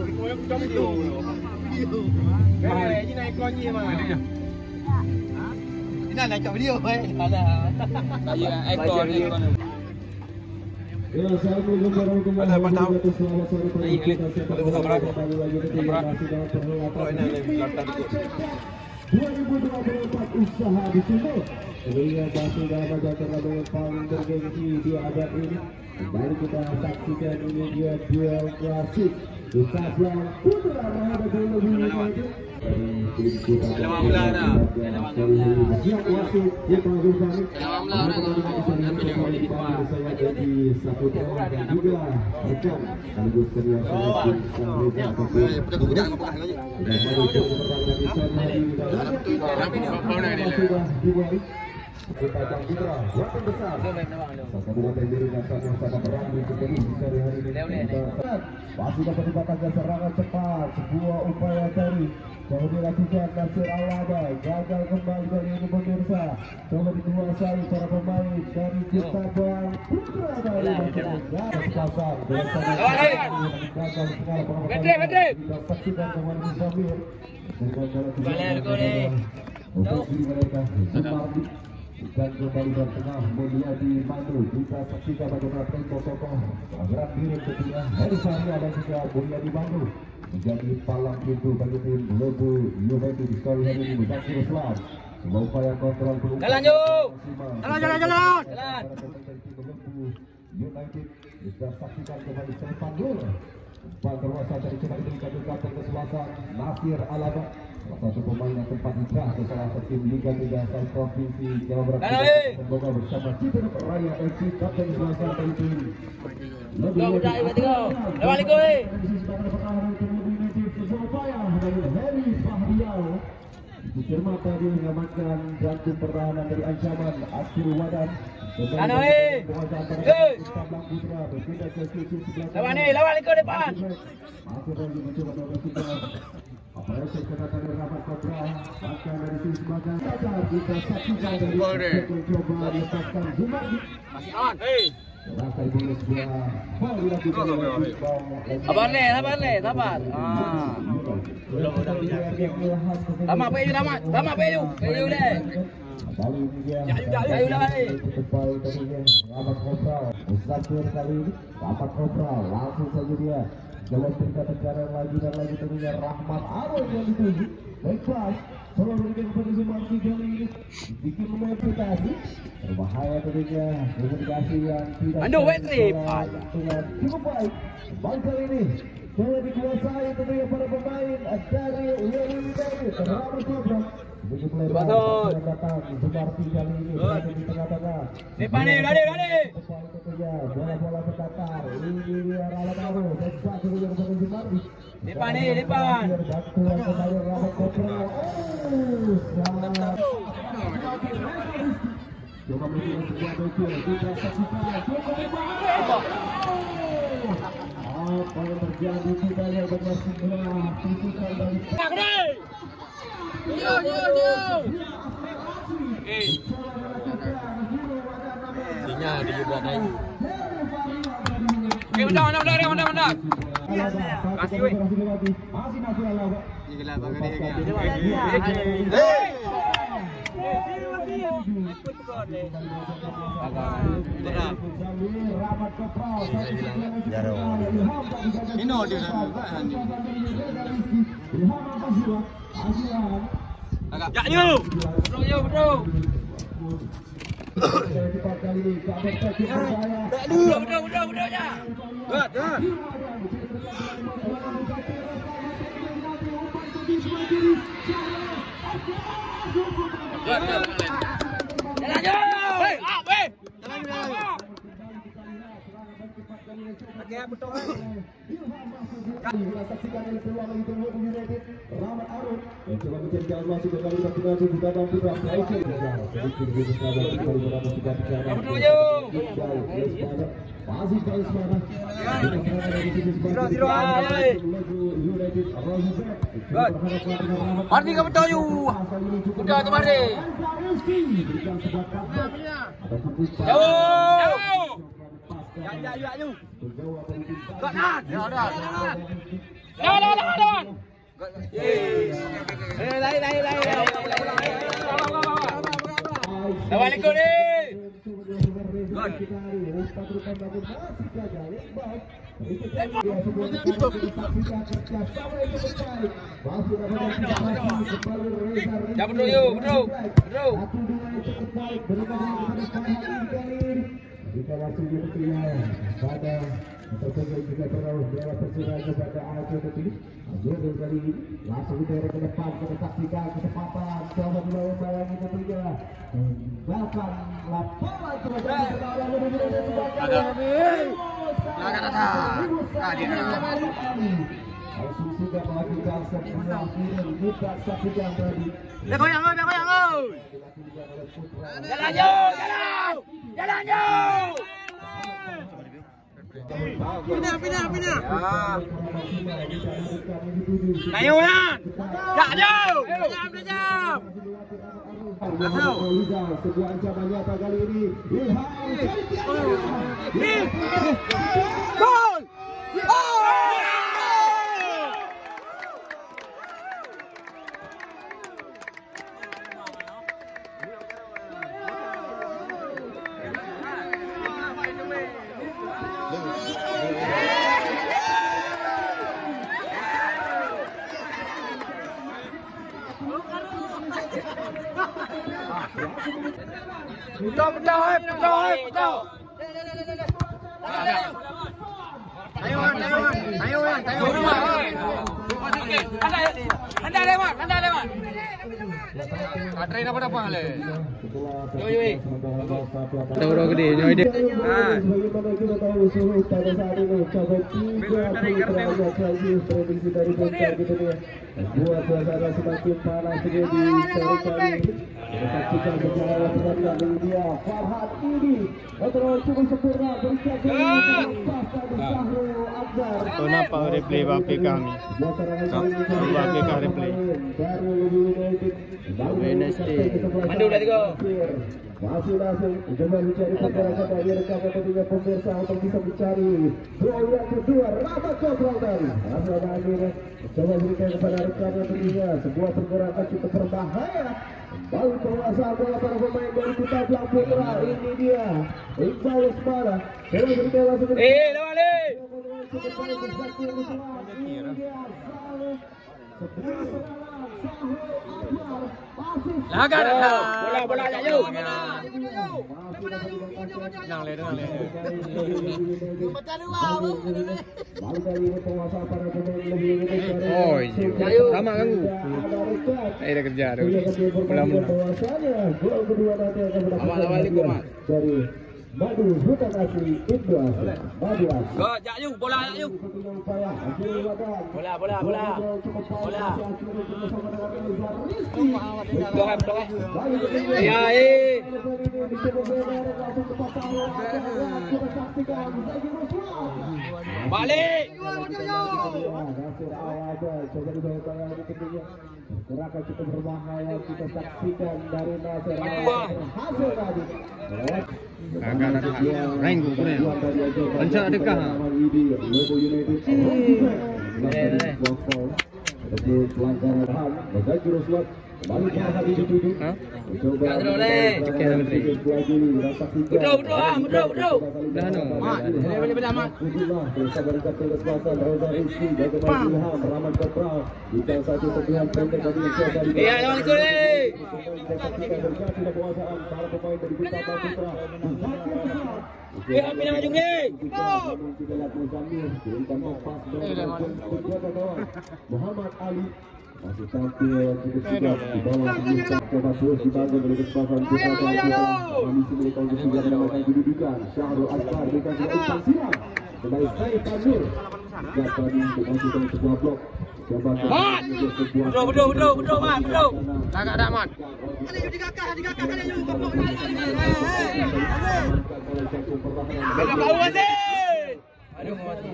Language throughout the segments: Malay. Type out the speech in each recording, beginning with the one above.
Trong video. Cái này coi như mà. Cái này chọn video ấy. Tại vì em còn ada pantau. Usaha di sini. Sehingga masih dalam acara yang paling bergengsi di abad ini. Kembali kita saksikan ini dia duel klasik. Kesablang Putra Raja Dewa United. Kita Putra, wapen besar. Satu wapen biru dan sama-sama berang di sore hari ini. Masih dapat dikatakan serangan cepat, sebuah upaya dari coba dilakukan Nasir Al-Laba, gagal kembali dari ini pemirsa. Coba dikuasai para pemain dari kita Bang Putra dari Pasar. Gagal sekali pengaruh. Kita saksikan kembali Samir. Untuk diri mereka dan kembali dari tengah Mulyadi Manu. Kita saksikan bagaimana tempo tokoh gerak diri ketiga dari Syahria dan juga Mulyadi Manu menjadi palang pintu bagi tim Lebu United di sore hari ini. Zakir Islam sebuah upaya kontrol penuh. Jalan United kita saksikan kembali Sepan Gol. Umpan terwasa dari coba diberikan juga kesempatan Nasir Al-Laba, salah satu pemain yang sempat hijrah ke salah satu tim Liga 3 asal provinsi Jawa Barat. Semoga bersama Citra Raya FC Kapten Suasana itu lebih dicermat tadi mengamankan jantung pertahanan dari ancaman Akhir Wadan. Lawan ikut depan. Masih lagi mencoba melakukan operasi kedatangan dari Rahmat Kobra. Bahkan dari sisi belakang saja kita saksikan dari coba melepaskan Zumardi. Masih on. Rasa itu sebuah bal dilakukan oleh Sabar nih, sabar. Lama PU deh. Jayu dah. Rahmat Kobra, Mustaqir kali ini, Rahmat Kobra langsung saja dia jalan tekanan lagi dan lagi tentunya Rahmat Arun yang dituju. Baiklah, selalu berikan kepada Zumardi kali ini bikin motivasi berbahaya tentunya komunikasi yang tidak cukup baik. Bal kali ini telah dikuasai tentunya para pemain dari Lebu United. Rahmat Kobra begitu lebar datang Zumardi kali ini berada di tengah-tengah. Depan nih, lari. Bola terdatar. Ini dia Rahmat Arun. Depan Zumardi. Depan. Coba melakukan sebuah betul. Kita saksikan. Apa yang terjadi kita yang benar segera fisikal dari Sinyal di juga naik. Undang. Kasih weh. Masih Nasir Al-Laba. Gila banget dia. Ini dia Bro. Budaknya. Saksikan dari peluang itu United. Rahmat Arun yang coba mencari jalan masuk ke kali vaksinasi juga Bang Putra. Masih Paris mana? Mardi kamu tahu? Udah tuh Mardi. Jauh. Kanan. Ya udah. Lawan. Lawan ikut ni. Ya betul yuk, betul. Jika langsung dipercaya pada tertutup juga terus dalam persidangan kepada Ajo Teti. Ajo kali ini langsung ditarik ke depan, kita saksikan kesempatan coba dibayang-bayangi tentunya. Bahkan lapangan terjadi langsung sudah melakukan sebuah kirim buka saksikan tadi. Goyang. Jalan jauh. Pindah. Ayo Yan. Tak jauh. Jam. Sebuah ancaman nyata kali ini. Gol. Betul. Ayo. Anda lewat. Train apa le? Yo. Tahu gede, yo ide. Bagaimana kita tahu suhu pada saat ini mencapai 30 prediksi dari Bengkel gitu ya. Buat suasana semakin panas di sore kali ini. Kita saksikan secara pertandingan ini dia Farhad ini terus cukup sempurna berikan तो ना power replay वापे kami वापे का replay Wednesday Mandu dah tiga. masih langsung coba mencari pergerakan dari rekaman ketiga pemirsa untuk bisa mencari gol yang kedua Rahmat Kopral tadi. Rahmat akhirnya coba berikan kepada rekaman ketiga sebuah pergerakan cukup berbahaya. Baru penguasaan bola para pemain dari Kuta Belang Putra. Ini dia Iqbal Usmana. Coba berikan langsung Lawan le. Lagar bola jauh. Denang le. Oh, sama ganggu. Dah kerja dah. Mula-mula. Awal-awal ni kau mat. Dari Madu Hutan Asli Indonesia. Madu Asli. Go, jauh bola jauh. Bola. Ya, balik. Gerakan cukup berbahaya kita saksikan dari Nasir hasil tadi. agak renggu punya pencak dekah Muhammad Ali masih tampil cukup sigap di bawah coba terus dibangun dari kesempatan kita kami mereka untuk sudah mendapatkan kedudukan Syahrul Akbar berikan sebuah silam kembali Said Tanur dan tadi dimasukkan sebuah blok coba betul mat betul agak dak mat Aduh mati.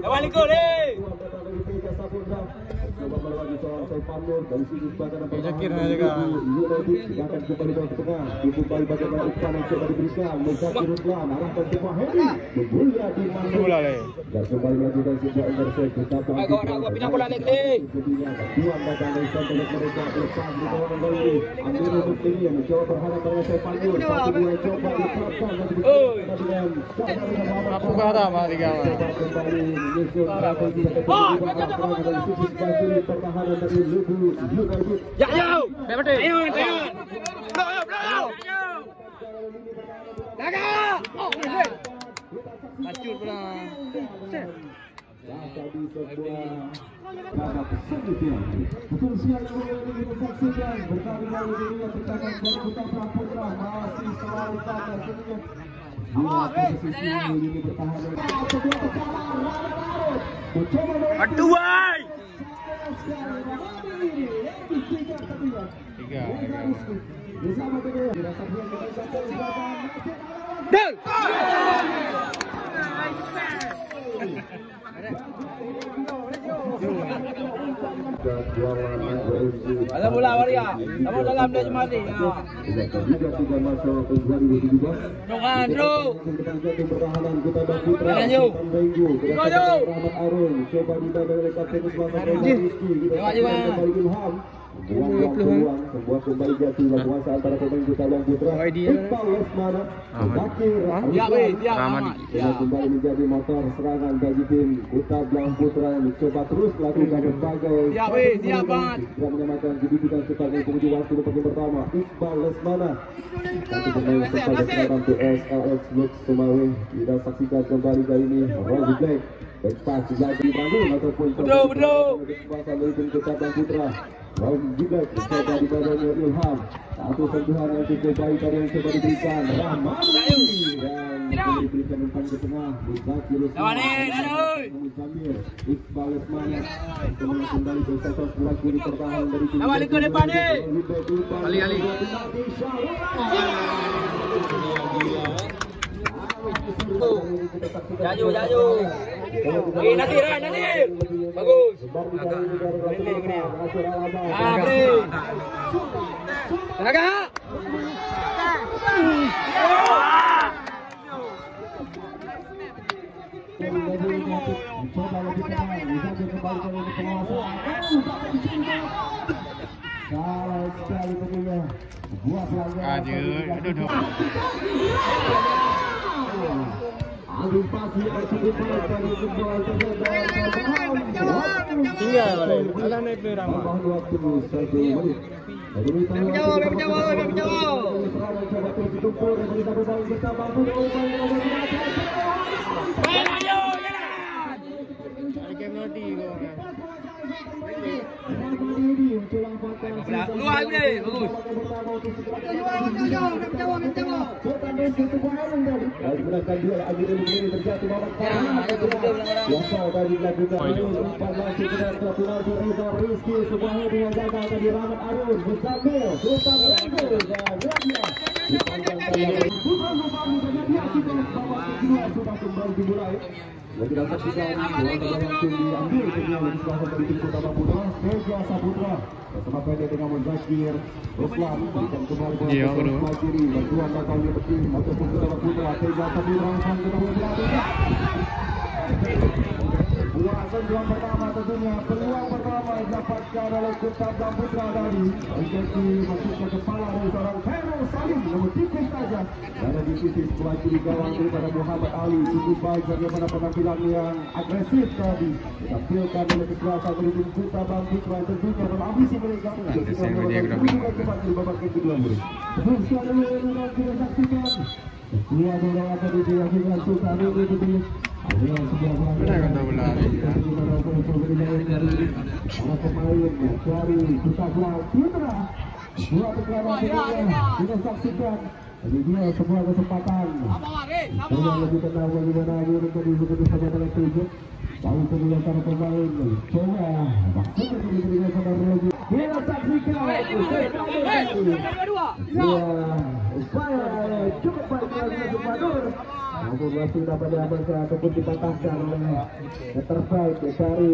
Lawan ikut deh. Jakir juga. Bola le. Gua pindah bola lagi. Apa kata Pak Tiga? Ya, jauh. Ayo, ayo. Daga. Oh, hancur pula. Betul sekali yang kita saksikan berkali-kali dunia pertandingan dari Putra Praputra masih selalu pada semuanya. Ini bertahan Aduh. Tiga. bersama dengan dirasakan kita Dal. Ada bola waria. Kamu dalam dia cemati. Jangan, bro. Lanjut. sebuah kembali jatuh dalam kuasa antara pemain kita Bang Putra. Iqbal Lesmana, Zakir, kembali menjadi motor serangan bagi tim Kuta Bang Putra yang mencoba terus melakukan berbagai menyamakan kedudukan sebagai penghujung waktu pertandingan pertama. Iqbal Lesmana, satu pemain sebagai seorang PSLX Lux Sumawe. Kita saksikan kembali kali ini Rosie Black. Baik pas lagi bangun ataupun kesempatan dari tim Kuta Bang Putra. Lalu juga coba di badannya Ilham. Satu sentuhan yang cukup baik tadi yang coba diberikan Ramadi dan diberikan umpan ke tengah. Zakir Samir, Iqbal Lesmana kembali ke sektor sebelah kiri pertahanan dari tim. Ali. Jaju. Nadir. Bagus. Tenaga. Salah sekali tentunya. Buat pelanggaran. Duduk. Tinggal boleh. Alah naik play ramah. Luar deh, bagus. Lagi dapat juga langsung diambil kemudian setelah dari tim Kota Putra Teja Saputra bersama pendek dengan Zakir Ruslan dan kembali ke kiri bantuan datangnya tim ataupun Kota Putra Teja Saputra sang Buasan juang pertama tentunya peluang pertama didapatkan oleh Kota Putra tadi menjadi masuk ke kepala dari seorang Hero Salim namun tipis saja ada di sisi sebelah kiri gawang daripada Muhammad Ali. Cukup baik bagaimana penampilan yang agresif tadi ditampilkan oleh kekuasaan dari tim Kota Putra tentunya berambisi mereka untuk cepat di babak kedua. Betul sekali yang kita saksikan kedua bola tadi dilakukan Sultan itu Benar kata bola. pemain dari Kuta Bang Putra dua perkara kita saksikan ini dia sebuah kesempatan yang lebih tenang bagaimana Agung tadi begitu saja dalam tujuh lalu kemudian para pemain coba maksudnya diberikan saudara lagi kita saksikan upaya cukup baik dari Badur. Namun masih dapat diamankan ataupun dipatahkan oleh terbaik dari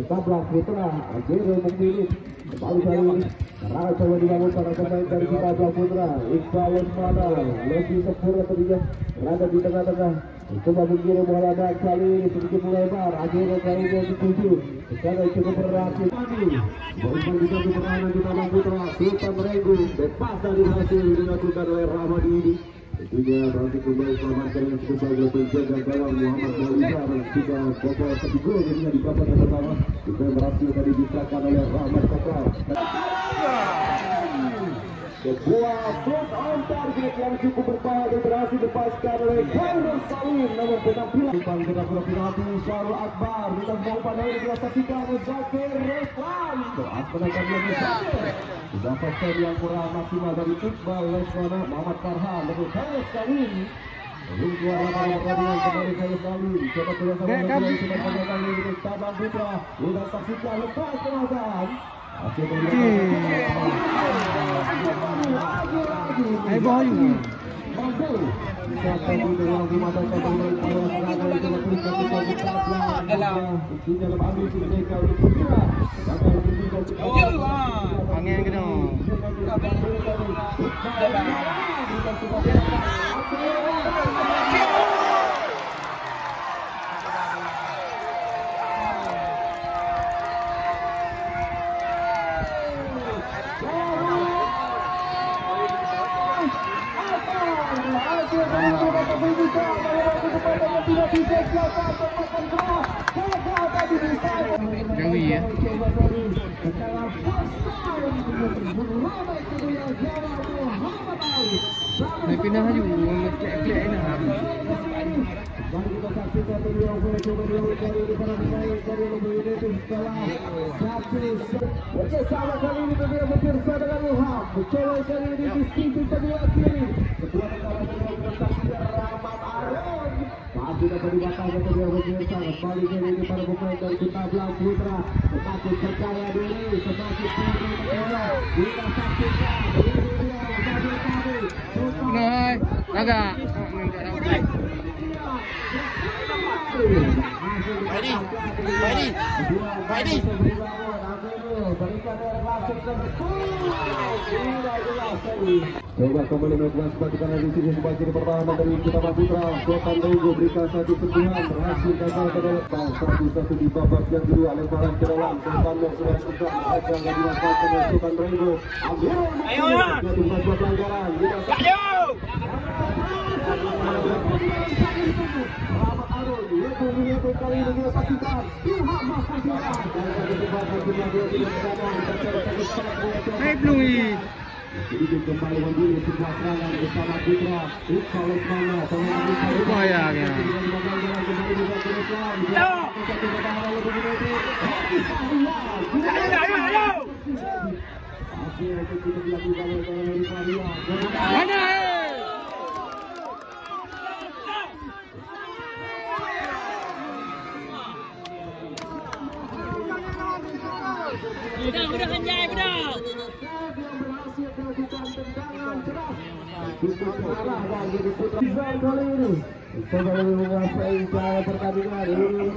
Tabrak Putra. Akhirnya memilih kembali kali ini karena coba dibangun para pemain dari Tabrak Putra. Iqbal Lesmana lebih sempurna tadinya berada di tengah-tengah. Coba mengirim bola dan kali ini sedikit melebar. Akhirnya kali ini dituju karena cukup berhasil. Bola bisa dipertahankan di Tabrak Putra. Sultan Regu lepas dari hasil dilakukan oleh Ramadi ini. Tentunya berarti kembali selamatkan yang cukup baik oleh penjaga gawang Muhammad Maulida dan juga bobol tepi gol jadinya di babak yang pertama. Juga berhasil tadi disahkan oleh Rahmat Kokal. Sebuah shot on target yang cukup berbahaya dan berhasil dilepaskan oleh Khairul Salim. Namun penampilan kita penalti Syarul Akbar kita mau pada ini kita saksikan Zakir Reslan berhasil menaikkan dia Zakir. Sudah pasal yang kurang maksimal dari Iqbal Lesmana, Muhammad Farhan dan Khairul Salim. Belum keluar lapangan pertandingan kembali Khairul Salim. Coba kerjasama dengan dia coba kali ini Tabang Putra. Kita saksikan lepas penaltian. Angin kena. Gawi ya. May pinahayo mag-play na ha. Bersama kali ini beliau bersama dengan Ilham. Mencoba kali ini di sisi sebelah kiri. Kedua negara bersaksikan Rahmat Aron. Masih dapat dibatalkan beliau bersama. Kembali kali ini para pemain dari Tabrak Putra. Semakin percaya diri, semakin percaya. Kita saksikan. Nah, agak. Baidi. Coba kembali melakukan sebatikan dari sisi sebelah kiri pertahanan dari Tabrak Putra. Sultan Regu berikan satu sentuhan berhasil gagal ke dalam satu di babak yang kedua lemparan ke dalam Sultan yang sudah sedang akan dilakukan oleh Sultan Regu. Ayo pelanggaran. Kali ini kita saksikan Ilham Sedikit kembali memilih sebuah serangan bersama Putra Iqbal Lesmana. Bahayanya. Udah Anjay, udah. Kali ini coba menguasai cara pertandingan ini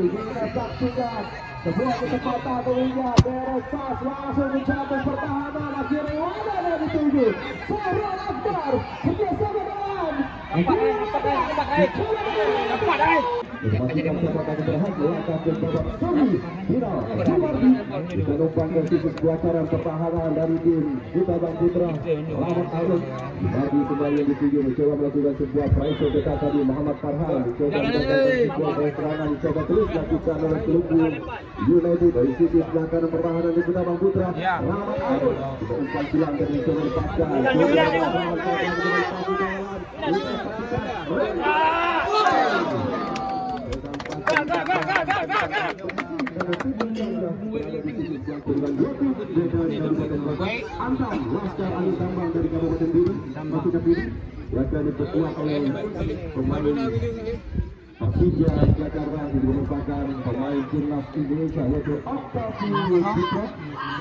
kita saksikan sebuah kecepatan tentunya beres pas langsung mencapai pertahanan akhirnya wadah dituju Syarul Akbar kerjasama dengan memastikan siapa akan berhasil akan babak semi final kita numpang ke sisi kewacaran pertahanan dari tim Tabrak Putra. Rahmat Aron bagi kembali yang dituju mencoba melakukan sebuah pressure dekat tadi Muhammad Farhan coba melakukan sebuah serangan coba terus dilakukan oleh Telunggu United dari sisi sebelah kanan pertahanan di Tabrak Putra. Rahmat Aron kita umpan silang dan mencoba dipaskan Antam Laskar Ali Tambang dari Kabupaten Biru masih terpilih akan diperkuat oleh pemain Persija Jakarta ini merupakan pemain timnas Indonesia yaitu Octavius Putra,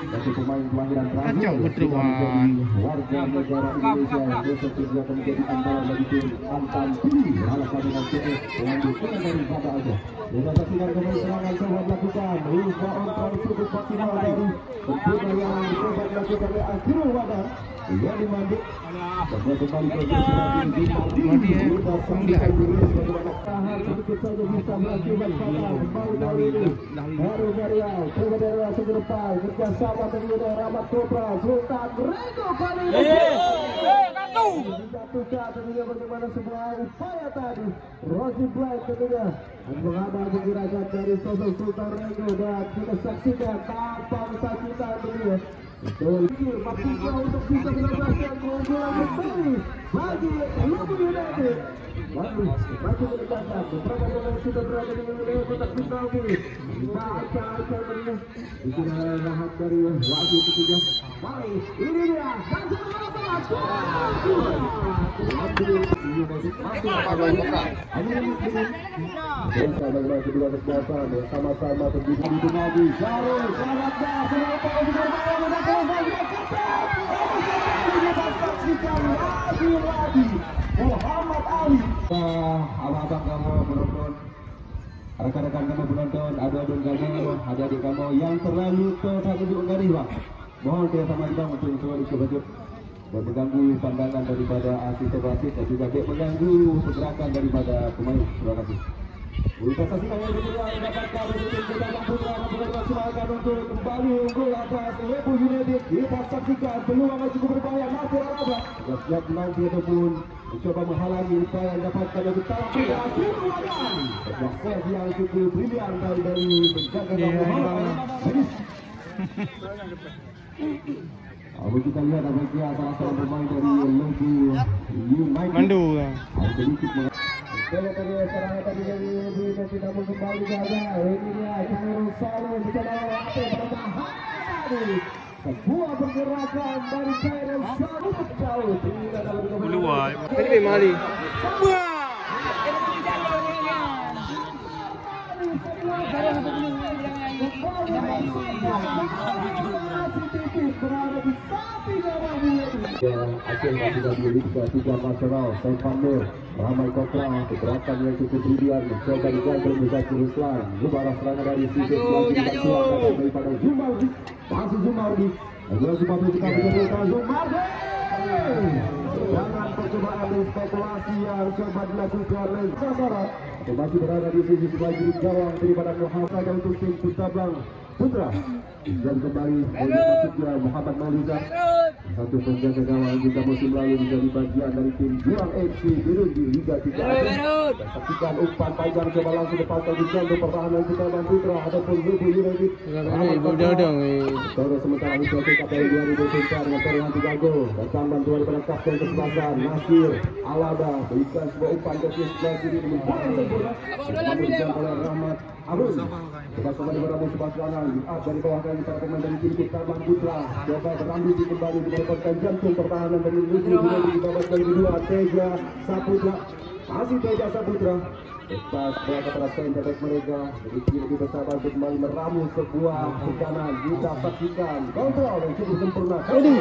satu pemain kelahiran Kacau terakhir betulan. warga negara Indonesia yang besok juga akan menjadi andalan bagi tim Antam Tinggi mengalahkan dengan CS dengan dukungan dari Bada aja. Kita saksikan kembali serangan coba dilakukan Luka Ontran cukup maksimal dari tentunya yang coba dilakukan oleh Azrul Wadar yang dimanduk dan kembali ke tahan sedikit saja bisa berakibat fatal kembali dari ini Heru Garial coba dari ke depan kerjasama dengan Rahmat Kopra Sultan Rego kali ini dijatuhkan tentunya bagaimana sebuah upaya tadi Rozi Black tentunya menghadap menggunakan dari sosok Sultan Rego dan kita saksikan tanpa kesakitan tentunya betul maksudnya untuk bisa mendapatkan keunggulan kembali bagi Lubu United. Masih mendapatkan beberapa pemain sudah berada di wilayah kotak penalti. Kita acak-acak berinya. Di sini rahat dari Wahyu ketiga. Baik, ini dia. Kedua kesempatan sama-sama terjadi di lagi. Syarul, selamatnya, lagi Muhammad Ali. Abang-abang kamu menonton, rekan-rekan kamu menonton, adik-adik kamu, adik-adik kamu yang terlalu menunjukkan garis bang. Mohon tidak sama bang untuk semua disebut dan mengganggu pandangan daripada asisten wasit dan juga tidak mengganggu pergerakan daripada pemain. Terima kasih. Kita saksikan yang kedua mendapatkan Putra memaksimalkan untuk kembali unggul atas Lebu United. Kita saksikan peluang yang cukup berbahaya Nasir Araba siap menanti ataupun mencoba menghalangi upaya yang dapatkan dari tapi sebuah yang cukup brilian dari penjaga gawang. Kita lihat apabila salah seorang pemain dari Lebu United Mandu. Kalau tadi serangan tadi dari Lebu United namun kembali saja. Ini dia Cameron Salo bisa bawa tadi. Sebuah pergerakan dari Cameron Salo jauh tidak dapat Keluar. Ini Mali. Aceh masih berdiri tiga nasional Stefan Nur Ramai Kopra pergerakan yang cukup brilian mencoba digantung bisa Ruslan Zubaras serangan dari sisi silakan daripada Zumardi masih Zumardi Zumardi juga menjadi Zumardi jangan percobaan spekulasi yang coba dilakukan oleh Sasara masih berada di sisi sebagai gawang daripada Muhammad untuk tim Putra dan kembali masuknya Muhammad Maulizar satu penjaga gawang juga musim lalu menjadi bagian dari tim Jurang FC di Liga 3. Saksikan umpan panjang coba langsung lepaskan di jantung pertahanan kita dan Putra ataupun Lebu United. Sementara itu KPI 2024 dengan torehan 3 gol datang bantuan daripada kapten kesebelasan Nasir Alaba berikan sebuah umpan ke sebelah kiri dengan bola sempurna dilakukan oleh Rahmat Arun. Kita kembali berambut sebelah kanan dari bawah kali para pemain dari tim kita Bang Putra coba berambut kembali mendapatkan jantung pertahanan dari Lebu United di babak kedua Teja Saputra masih Teja Saputra lepas bola kepada center back mereka lebih bersabar untuk kembali meramu sebuah tekanan kita saksikan kontrol yang cukup sempurna ini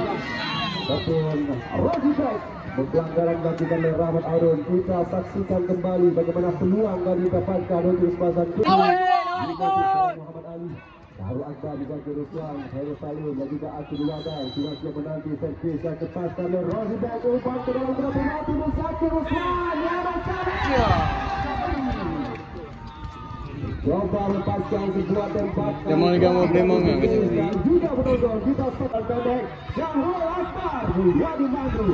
ataupun Rozi Black pelanggaran dilakukan oleh Rahmat Arun. Kita saksikan kembali bagaimana peluang yang didapatkan untuk kesempatan Muhammad Ali Baru Akbar juga ke Ruslan Heru Salim dan juga Akil Wadai sudah siap menanti servis yang kepaskan oleh Rozi Black umpan ke dalam berapa mati Musakir Ruslan yang coba lepaskan sebuah tempat Memang yang juga menonton kita setel pendek Syahrul Akbar Mulyadi Mandru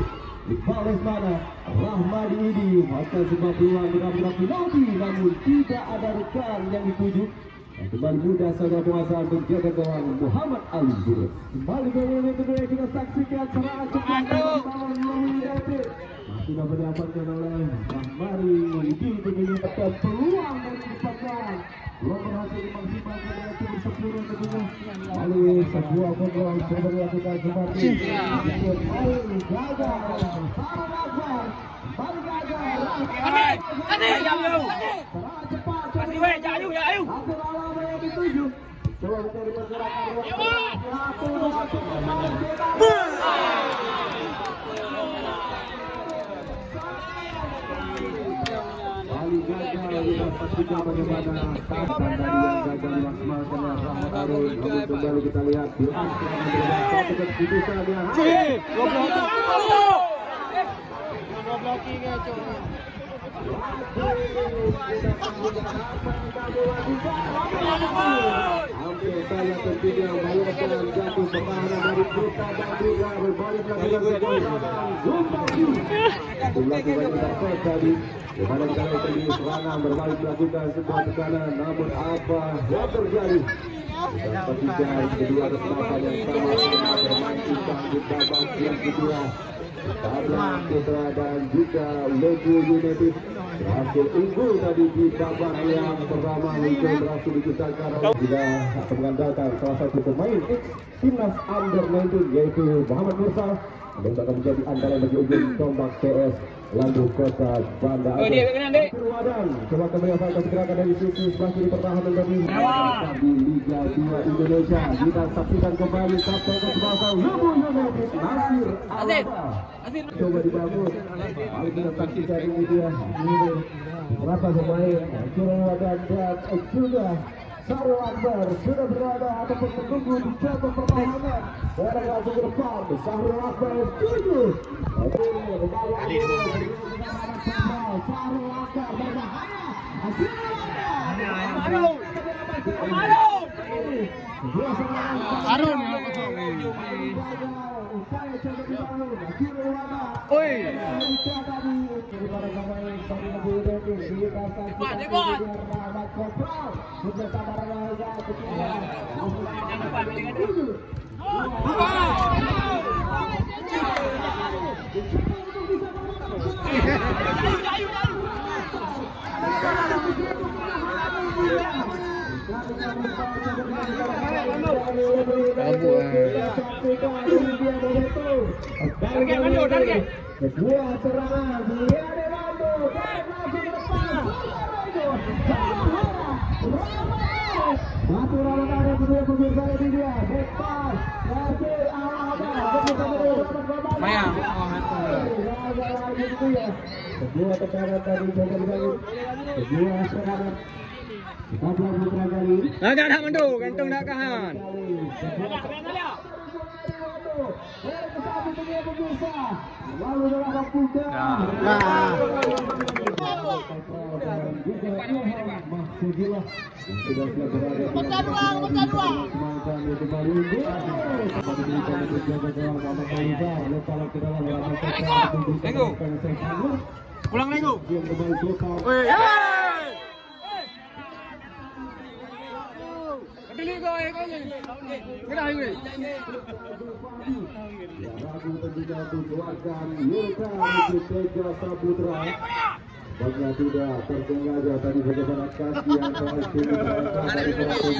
Iqbal Lesmana Rahmadi Idi maka sebuah peluang benar-benar penalti namun tidak ada rekan yang dituju dan kembali mudah saudara penguasa menjaga gawang Muhammad Ali Jurus kembali ke ini kedua kita saksikan serangan cepat tahun United sudah mendapatkan oleh Rahmadi Idi dengan peluang dari depan belum berhasil dimaksimalkan oleh tim sepuluh tentunya oleh sebuah peluang coba dilakukan seperti gagal Hampir lama yang dituju. Coba kita diperkirakan waktu. Kali gagal kita pastikan bagaimana tahapan tadi yang gagal dimaksimalkan oleh Rahmat Arun. Namun kembali kita lihat di satu keputusan yang hampir saya tentunya melewatkan jatuh pertahanan dari Putra dan juga berbalik melakukan sebuah serangan tadi di mana kita lihat ini serangan berbalik melakukan sebuah tekanan, namun apa yang terjadi? Ketiga kedua kesempatan yang sama bermainkan di babak yang kedua. Tabrak Putra dan juga Lego United berhasil unggul tadi di babak yang pertama. Itu berhasil diciptakan juga mengandalkan salah satu pemain timnas under 19 yaitu Muhammad Mursal yang akan menjadi andalan bagi ujung tombak PS Landu Kota Banda Aceh. Wadan coba kembali asalkan gerakan dari sisi sebelah kiri pertahanan dari di Liga 2 Indonesia. Kita saksikan kembali kapten Kepala Lego United Nasir Alaba. Coba dibangun. Mari kita saksikan ini dia. Ini berapa pemain? Kira Wadan dan juga Sahrul Akbar sudah berada ataupun menunggu di cabang pertahanan. Barang langsung ke depan. Sahrul Akbar setuju. Sahrul Akbar berbahaya. Arun. Oi. Kedua serangan Liane Mando dan masuk ke depan. Satu lawan ada kedua pemirsa ini dia. Bepas Nasir Alaba. Maya. Kedua tekanan tadi jaga dibangun. Kedua serangan. Kita buat putra kali. Agak dah mandu, gantung dah kahan. Lalu dalam putra. Pulang Lego. Banyak tidak tersengaja tadi bagaimana kaki yang berhasil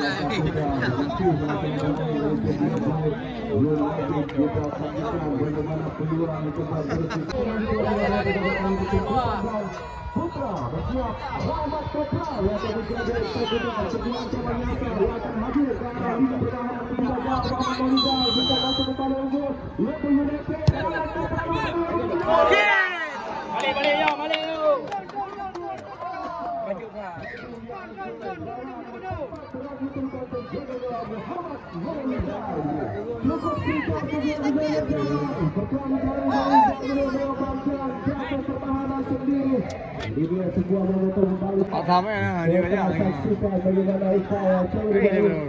bagaimana peluang itu Putra bersiap Rahmat Putra yang terjadi perjuangan akan hadir karena ini pertahanan tidak jauh meninggal jika masuk kepada unggul Lego United Balik yo, balik yo. Maju kah. Ini dia sebuah momentum balik. Sama ya, dia aja. Saksikan bagaimana upaya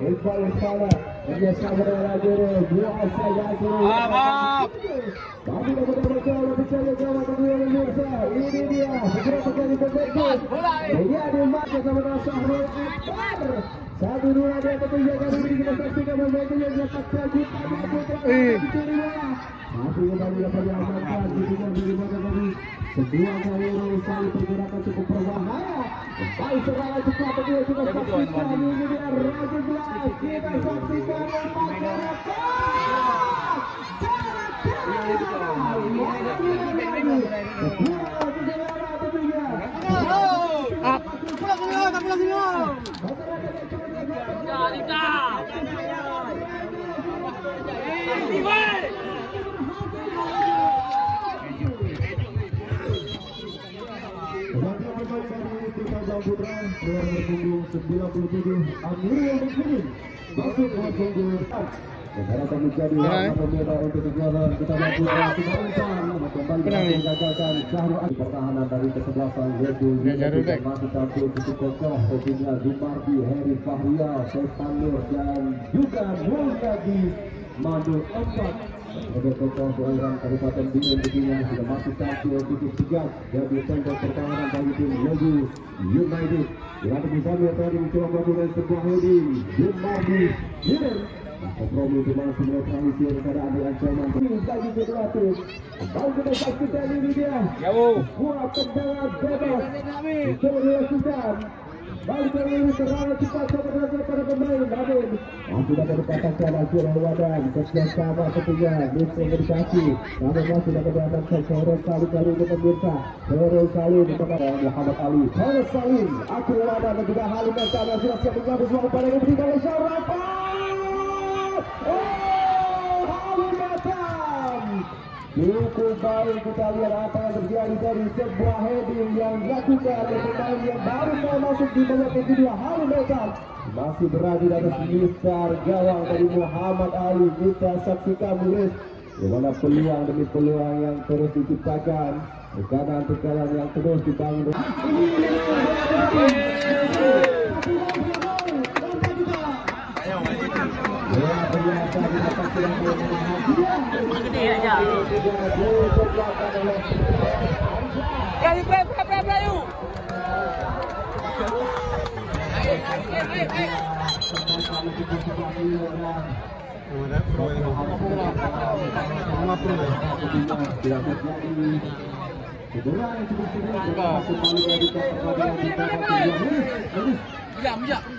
Iqbal Sana bersama dengan Buasa Yazid. Maaf. Tapi betul-betul lebih jauh kedua pemirsa. Ini dia segera terjadi perbaiki. Menjadi mata sama Sahrul Akbar. Satu dua dia ketiga kali ini kita saksikan perbaiknya dia terjadi pada putra. Masih kembali dapat diamankan di sini dari mana tadi. Sebuah kali sekali pergerakan cukup berbahaya. Baik serangan cepat kedua kita saksikan ini dia Raja Gelas. Kita saksikan pertahanan dari kesebelasan masih tampil cukup kokoh. Hobinya Zumardi, Heri Fahria, Sultan Nur dan juga Mulyadi Madu Empat. Ada kokoh seorang Kabupaten Binjai begini sudah masih tampil cukup tegas dari tembok pertahanan dari tim Logu United. Dengan misalnya tadi mencoba melakukan sebuah heading Zumardi Hider. Kompromi di mana semua transisi kepada ambil ancaman lagi kedua tim. Baru kita saksikan ini dia. Buat tendangan bebas. Coba dilakukan. Baru kali ini serangan cepat kepada pemain Raden. Sudah berdekatan akhir Wadan. Kerjasama ketiga miskomunikasi. Namun masih dapat diamankan Hero Salim kali ini pemirsa. Hero Salim kepada Muhammad Ali. Hero Salim. Akhir Wadan dan juga Halim dan Kamar sudah siap menyambut semua pada yang diberikan oleh Syarafa. Halim datang. Cukup baik kita lihat apa yang terjadi dari sebuah heading yang dilakukan oleh pemain yang baru mau masuk di babak kedua. Halim datang masih berada di atas mistar gawang dari Muhammad Ali. Kita saksikan Muris bagaimana peluang demi peluang yang terus diciptakan, tekanan yang terus dibangun. Diam.